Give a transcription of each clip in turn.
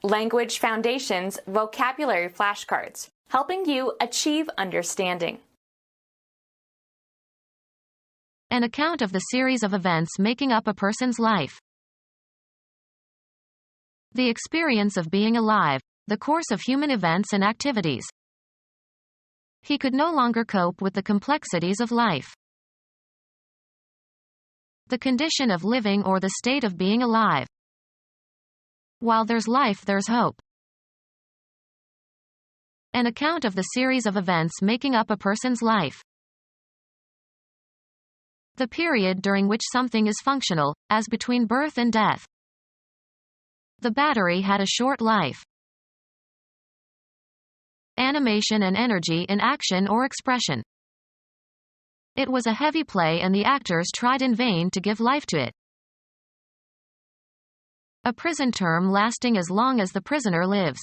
Language Foundations Vocabulary Flashcards, helping you achieve understanding. An account of the series of events making up a person's life. The experience of being alive, the course of human events and activities. He could no longer cope with the complexities of life. The condition of living or the state of being alive. While there's life, there's hope. An account of the series of events making up a person's life. The period during which something is functional, as between birth and death. The battery had a short life. Animation and energy in action or expression. It was a heavy play and the actors tried in vain to give life to it. A prison term lasting as long as the prisoner lives.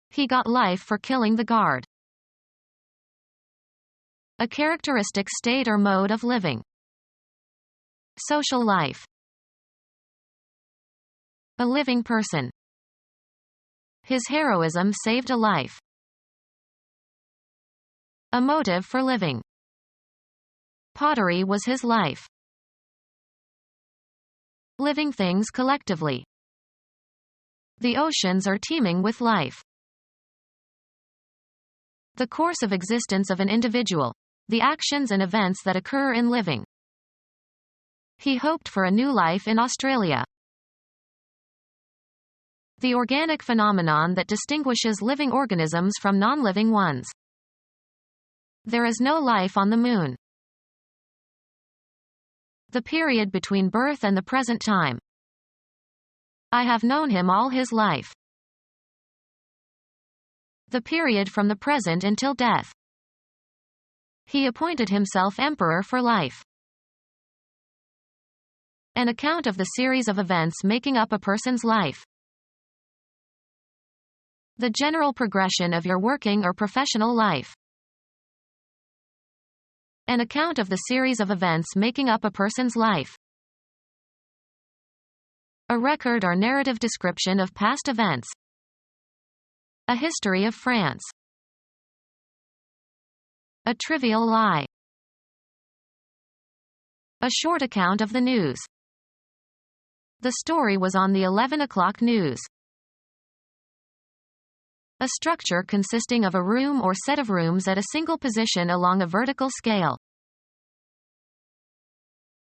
He got life for killing the guard. A characteristic state or mode of living. Social life. A living person. His heroism saved a life. A motive for living. Pottery was his life. Living things collectively. The oceans are teeming with life. The course of existence of an individual. The actions and events that occur in living. He hoped for a new life in Australia. The organic phenomenon that distinguishes living organisms from non-living ones. There is no life on the moon. The period between birth and the present time. I have known him all his life. The period from the present until death. He appointed himself emperor for life. An account of the series of events making up a person's life. The general progression of your working or professional life. An account of the series of events making up a person's life. A record or narrative description of past events. A history of France. A trivial lie. A short account of the news. The story was on the 11 o'clock news. A structure consisting of a room or set of rooms at a single position along a vertical scale.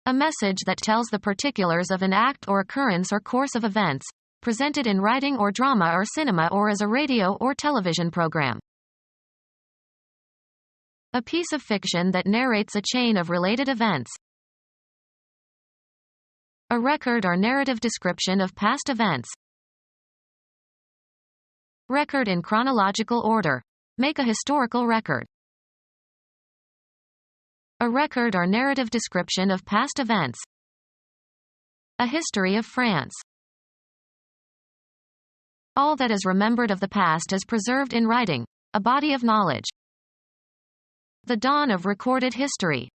A message that tells the particulars of an act or occurrence or course of events, presented in writing or drama or cinema or as a radio or television program. A piece of fiction that narrates a chain of related events. A record or narrative description of past events. Record in chronological order. Make a historical record. A record or narrative description of past events. A history of France. All that is remembered of the past is preserved in writing, a body of knowledge. The dawn of recorded history.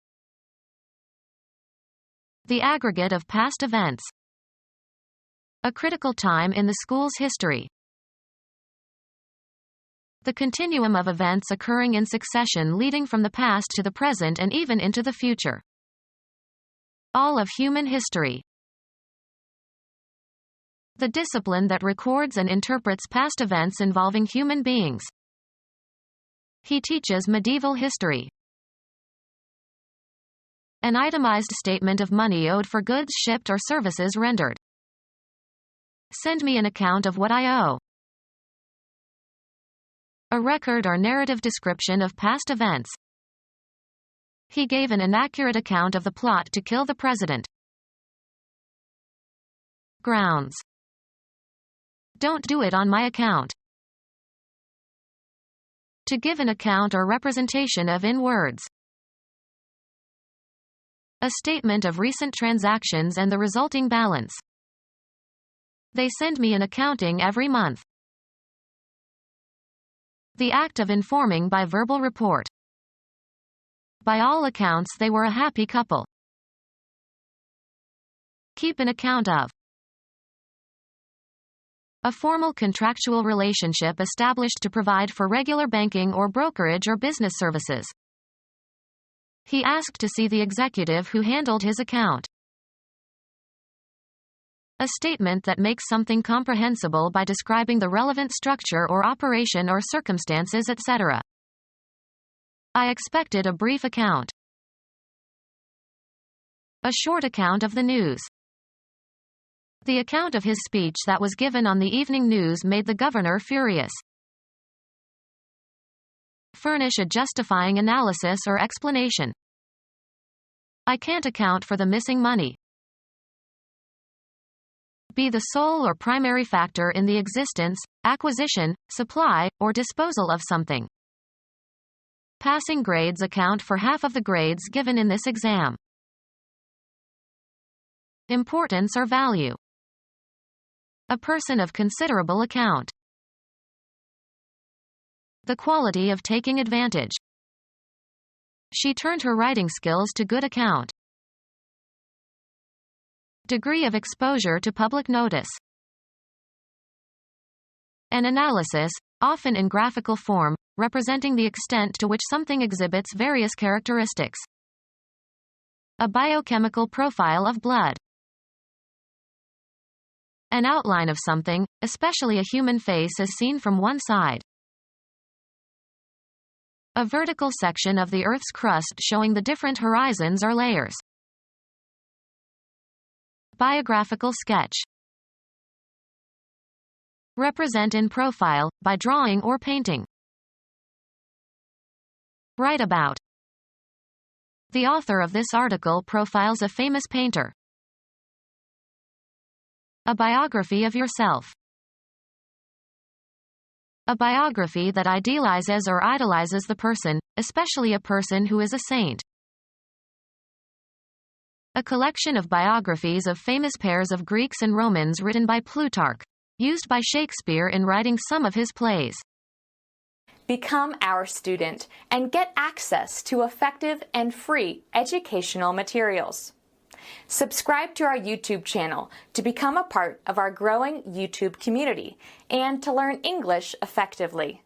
The aggregate of past events. A critical time in the school's history. The continuum of events occurring in succession leading from the past to the present and even into the future. All of human history. The discipline that records and interprets past events involving human beings. He teaches medieval history. An itemized statement of money owed for goods shipped or services rendered. Send me an account of what I owe. A record or narrative description of past events. He gave an inaccurate account of the plot to kill the president. Grounds. Don't do it on my account. To give an account or representation of in words. A statement of recent transactions and the resulting balance. They send me an accounting every month. The act of informing by verbal report. By all accounts they were a happy couple. Keep an account of. A formal contractual relationship established to provide for regular banking or brokerage or business services. He asked to see the executive who handled his account. A statement that makes something comprehensible by describing the relevant structure or operation or circumstances, etc. I expected a brief account. A short account of the news. The account of his speech that was given on the evening news made the governor furious. Furnish a justifying analysis or explanation. I can't account for the missing money. Be the sole or primary factor in the existence, acquisition, supply, or disposal of something. Passing grades account for half of the grades given in this exam. Importance or value. A person of considerable account. The quality of taking advantage. She turned her writing skills to good account. Degree of exposure to public notice. An analysis, often in graphical form, representing the extent to which something exhibits various characteristics. A biochemical profile of blood. An outline of something, especially a human face as seen from one side. A vertical section of the Earth's crust showing the different horizons or layers. Biographical sketch. Represent in profile, by drawing or painting. Write about. The author of this article profiles a famous painter. A biography of yourself. A biography that idealizes or idolizes the person, especially a person who is a saint. A collection of biographies of famous pairs of Greeks and Romans written by Plutarch, used by Shakespeare in writing some of his plays. Become our student and get access to effective and free educational materials. Subscribe to our YouTube channel to become a part of our growing YouTube community and to learn English effectively.